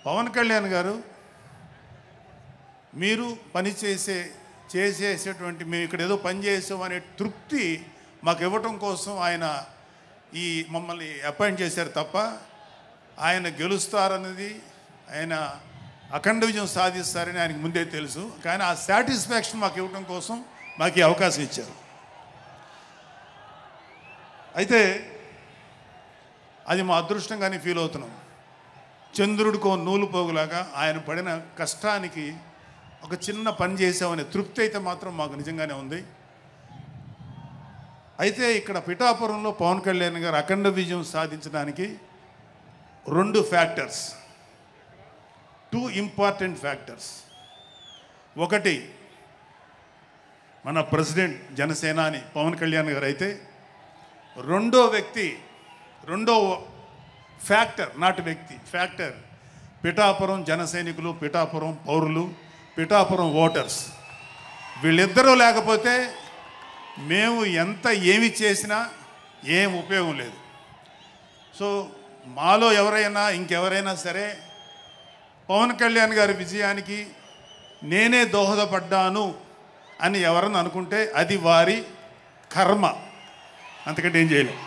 పవన్ కళ్యాణ్ గారు మీరు పని చేసేటువంటి మేము ఇక్కడ ఏదో పని చేసాం అనే తృప్తి మాకు ఇవ్వటం కోసం ఆయన ఈ మమ్మల్ని అపాయింట్ చేశారు తప్ప ఆయన గెలుస్తారన్నది ఆయన అఖండ విజయం సాధిస్తారని ఆయనకు ముందే తెలుసు. కానీ ఆ సాటిస్ఫాక్షన్ మాకు ఇవ్వటం కోసం మాకు ఈ అవకాశం ఇచ్చారు. అయితే అది మా అదృష్టంగానే ఫీల్ అవుతున్నాం. చంద్రుడికో నూలు పోగులాగా ఆయన పడిన కష్టానికి ఒక చిన్న పని చేసామనే తృప్తి అయితే మాత్రం మాకు నిజంగానే ఉంది. అయితే ఇక్కడ పిఠాపురంలో పవన్ కళ్యాణ్ గారు అఖండ విజయం సాధించడానికి 2 ఫ్యాక్టర్స్, 2 ఇంపార్టెంట్ ఫ్యాక్టర్స్. ఒకటి మన ప్రెసిడెంట్ జనసేనాని పవన్ కళ్యాణ్ గారు అయితే, రెండో ఫ్యాక్టర్ నాట్ వ్యక్తి ఫ్యాక్టర్ పిఠాపురం జన సైనికులు, పిఠాపురం పౌరులు, పిఠాపురం ఓటర్స్. వీళ్ళిద్దరూ లేకపోతే మేము ఏమి చేసినా ఏం ఉపయోగం లేదు. సో మాలో ఎవరైనా ఇంకెవరైనా సరే పవన్ కళ్యాణ్ గారి విజయానికి నేనే దోహదపడ్డాను అని ఎవరన్నా అనుకుంటే అది వారి కర్మ, అంతకంటే ఏం చేయలేం.